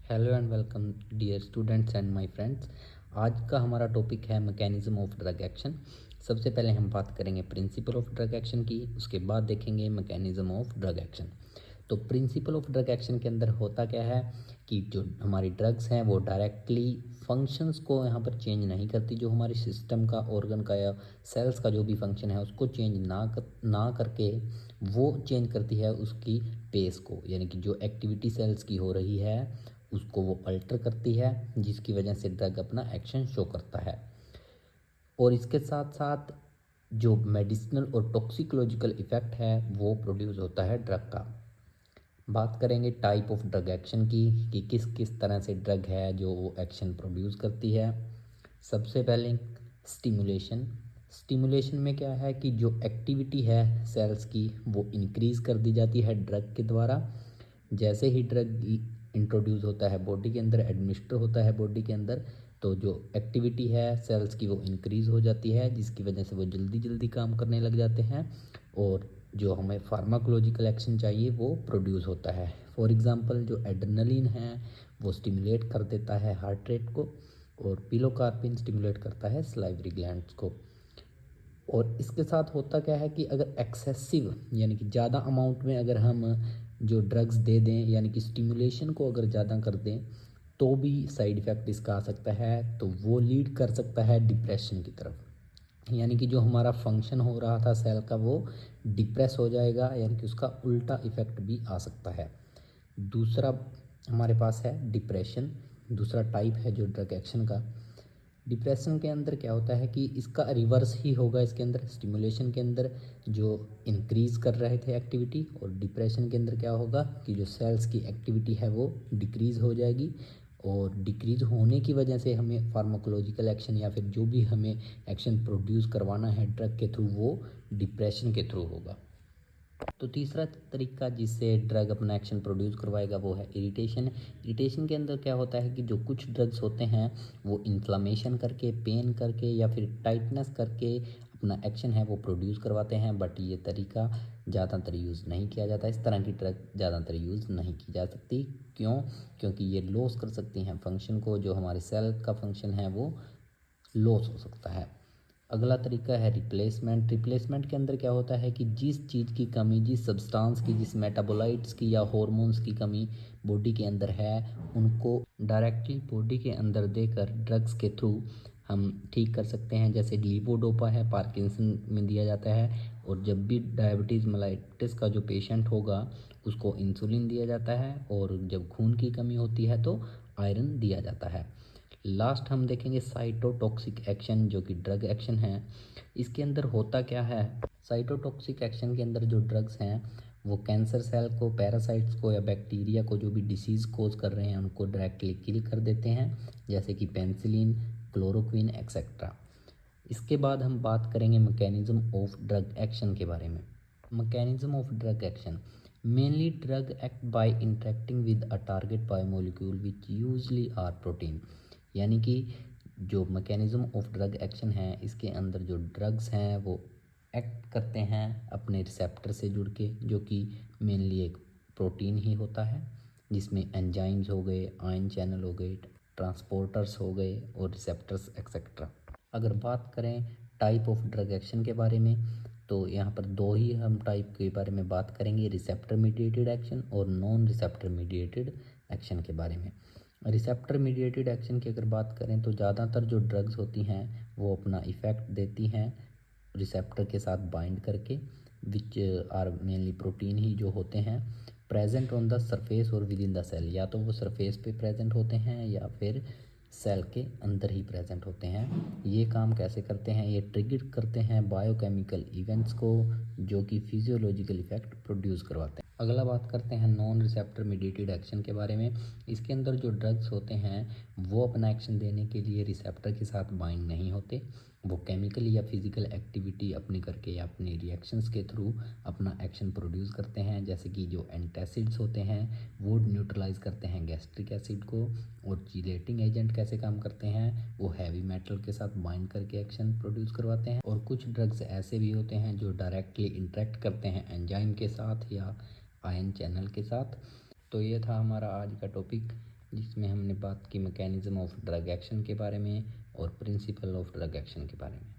Hello and welcome dear students and my friends. आज का हमारा टॉपिक है मैकेनिज्म ऑफ ड्रग एक्शन। सबसे पहले हम बात करेंगे प्रिंसिपल ऑफ ड्रग एक्शन की, उसके बाद देखेंगे मैकेनिज्म ऑफ ड्रग एक्शन। तो प्रिंसिपल ऑफ ड्रग एक्शन के अंदर होता क्या है कि जो हमारी ड्रग्स हैं वो डायरेक्टली फंक्शंस को यहाँ पर चेंज नहीं करती। जो हमारे सिस्टम का, ऑर्गन का या सेल्स का जो भी फंक्शन है उसको चेंज ना करके वो चेंज करती है उसकी पेस को, यानी कि जो एक्टिविटी सेल्स की हो रही है उसको वो अल्टर करती है, जिसकी वजह से ड्रग अपना एक्शन शो करता है। और इसके साथ साथ जो मेडिसिनल और टॉक्सिकोलॉजिकल इफेक्ट है वो प्रोड्यूस होता है ड्रग का। बात करेंगे टाइप ऑफ ड्रग एक्शन की कि किस किस तरह से ड्रग है जो वो एक्शन प्रोड्यूस करती है। सबसे पहले स्टिमुलेशन। स्टिमुलेशन में क्या है कि जो एक्टिविटी है सेल्स की वो इंक्रीज़ कर दी जाती है ड्रग के द्वारा। जैसे ही ड्रग इंट्रोड्यूस होता है बॉडी के अंदर, एडमिनिस्टर होता है बॉडी के अंदर, तो जो एक्टिविटी है सेल्स की वो इंक्रीज़ हो जाती है, जिसकी वजह से वो जल्दी जल्दी काम करने लग जाते हैं और जो हमें फार्माकोलॉजिकल एक्शन चाहिए वो प्रोड्यूस होता है। फॉर एग्जांपल जो एड्रेनलिन है वो स्टिमुलेट कर देता है हार्ट रेट को, और पिलोकार्पिन स्टिमुलेट करता है सलाइवरी ग्लैंड्स को। और इसके साथ होता क्या है कि अगर एक्सेसिव यानी कि ज़्यादा अमाउंट में अगर हम जो ड्रग्स दे दें, यानी कि स्टिमुलेशन को अगर ज़्यादा कर दें, तो भी साइड इफ़ेक्ट इसका आ सकता है। तो वो लीड कर सकता है डिप्रेशन की तरफ, यानी कि जो हमारा फंक्शन हो रहा था सेल का वो डिप्रेस हो जाएगा, यानी कि उसका उल्टा इफ़ेक्ट भी आ सकता है। दूसरा हमारे पास है डिप्रेशन, दूसरा टाइप है जो ड्रग एक्शन का। डिप्रेशन के अंदर क्या होता है कि इसका रिवर्स ही होगा। इसके अंदर स्टिमुलेशन के अंदर जो इंक्रीज़ कर रहे थे एक्टिविटी, और डिप्रेशन के अंदर क्या होगा कि जो सेल्स की एक्टिविटी है वो डिक्रीज़ हो जाएगी। और डिक्रीज़ होने की वजह से हमें फार्माकोलॉजिकल एक्शन या फिर जो भी हमें एक्शन प्रोड्यूस करवाना है ड्रग के थ्रू वो डिप्रेशन के थ्रू होगा। तो तीसरा तरीका जिससे ड्रग अपना एक्शन प्रोड्यूस करवाएगा वो है इरिटेशन। इरिटेशन के अंदर क्या होता है कि जो कुछ ड्रग्स होते हैं वो इन्फ्लामेशन करके, पेन करके या फिर टाइटनेस करके अपना एक्शन है वो प्रोड्यूस करवाते हैं, बट ये तरीका ज़्यादातर यूज़ नहीं किया जाता। इस तरह की ड्रग ज़्यादातर यूज़ नहीं की जा सकती। क्यों? क्योंकि ये लॉस कर सकती हैं फंक्शन को, जो हमारे सेल का फंक्शन है वो लॉस हो सकता है। अगला तरीका है रिप्लेसमेंट। रिप्लेसमेंट के अंदर क्या होता है कि जिस चीज़ की कमी, जिस सब्सटेंस की, जिस मेटाबोलाइट्स की या हॉर्मोन्स की कमी बॉडी के अंदर है, उनको डायरेक्टली बॉडी के अंदर देकर ड्रग्स के थ्रू हम ठीक कर सकते हैं। जैसे लीवोडोपा है, पार्किंसन में दिया जाता है। और जब भी डायबिटीज़ मेलाइटिस का जो पेशेंट होगा उसको इंसुलिन दिया जाता है, और जब खून की कमी होती है तो आयरन दिया जाता है। लास्ट हम देखेंगे साइटोटॉक्सिक एक्शन, जो कि ड्रग एक्शन है। इसके अंदर होता क्या है, साइटोटॉक्सिक एक्शन के अंदर जो ड्रग्स हैं वो कैंसर सेल को, पैरासाइट्स को या बैक्टीरिया को जो भी डिसीज़ कोज कर रहे हैं उनको डायरेक्टली किल कर देते हैं, जैसे कि पेंसिलिन, क्लोरोक्विन एक्सेट्रा। इसके बाद हम बात करेंगे मैकेनिज्म ऑफ ड्रग एक्शन के बारे में। Mechanism of drug action mainly drug act by interacting with a target biomolecule which usually are protein. यानी कि जो मैकेनिज्म ऑफ ड्रग एक्शन है इसके अंदर जो ड्रग्स हैं वो एक्ट करते हैं अपने रिसेप्टर से जुड़ के, जो कि मेनली एक प्रोटीन ही होता है, जिसमें एंजाइम्स हो गए, आयन चैनल हो गए, ट्रांसपोर्टर्स हो गए और रिसेप्टर्स एक्सेट्रा। अगर बात करें टाइप ऑफ ड्रग एक्शन के बारे में, तो यहाँ पर दो ही हम टाइप के बारे में बात करेंगे, रिसेप्टर मीडिएटेड एक्शन और नॉन रिसेप्टर मीडिएटेड एक्शन के बारे में। रिसेप्टर मीडिएटेड एक्शन की अगर बात करें तो ज़्यादातर जो ड्रग्स होती हैं वो अपना इफ़ेक्ट देती हैं रिसेप्टर के साथ बाइंड करके, विच आर मेनली प्रोटीन ही जो होते हैं, प्रेजेंट ऑन द सरफेस और विद इन द सेल। या तो वो सरफेस पे प्रेजेंट होते हैं या फिर सेल के अंदर ही प्रेजेंट होते हैं। ये काम कैसे करते हैं, ये ट्रिगर करते हैं बायोकेमिकल इवेंट्स को, जो कि फिजियोलॉजिकल इफेक्ट प्रोड्यूस करवाते हैं। अगला बात करते हैं नॉन रिसेप्टर मीडिएटेड एक्शन के बारे में। इसके अंदर जो ड्रग्स होते हैं वो अपना एक्शन देने के लिए रिसेप्टर के साथ बाइंड नहीं होते, वो केमिकल या फिजिकल एक्टिविटी अपनी करके या अपने रिएक्शंस के थ्रू अपना एक्शन प्रोड्यूस करते हैं। जैसे कि जो एंटासिड्स होते हैं वो न्यूट्रलाइज करते हैं गैस्ट्रिक एसिड को, और चिलेटिंग एजेंट कैसे काम करते हैं, वो हैवी मेटल के साथ बाइंड करके एक्शन प्रोड्यूस करवाते हैं। और कुछ ड्रग्स ऐसे भी होते हैं जो डायरेक्टली इंटरेक्ट करते हैं एंजाइम के साथ या आयन चैनल के साथ। तो ये था हमारा आज का टॉपिक, जिसमें हमने बात की मैकेनिज़्म ऑफ ड्रग एक्शन के बारे में और प्रिंसिपल ऑफ ड्रग एक्शन के बारे में।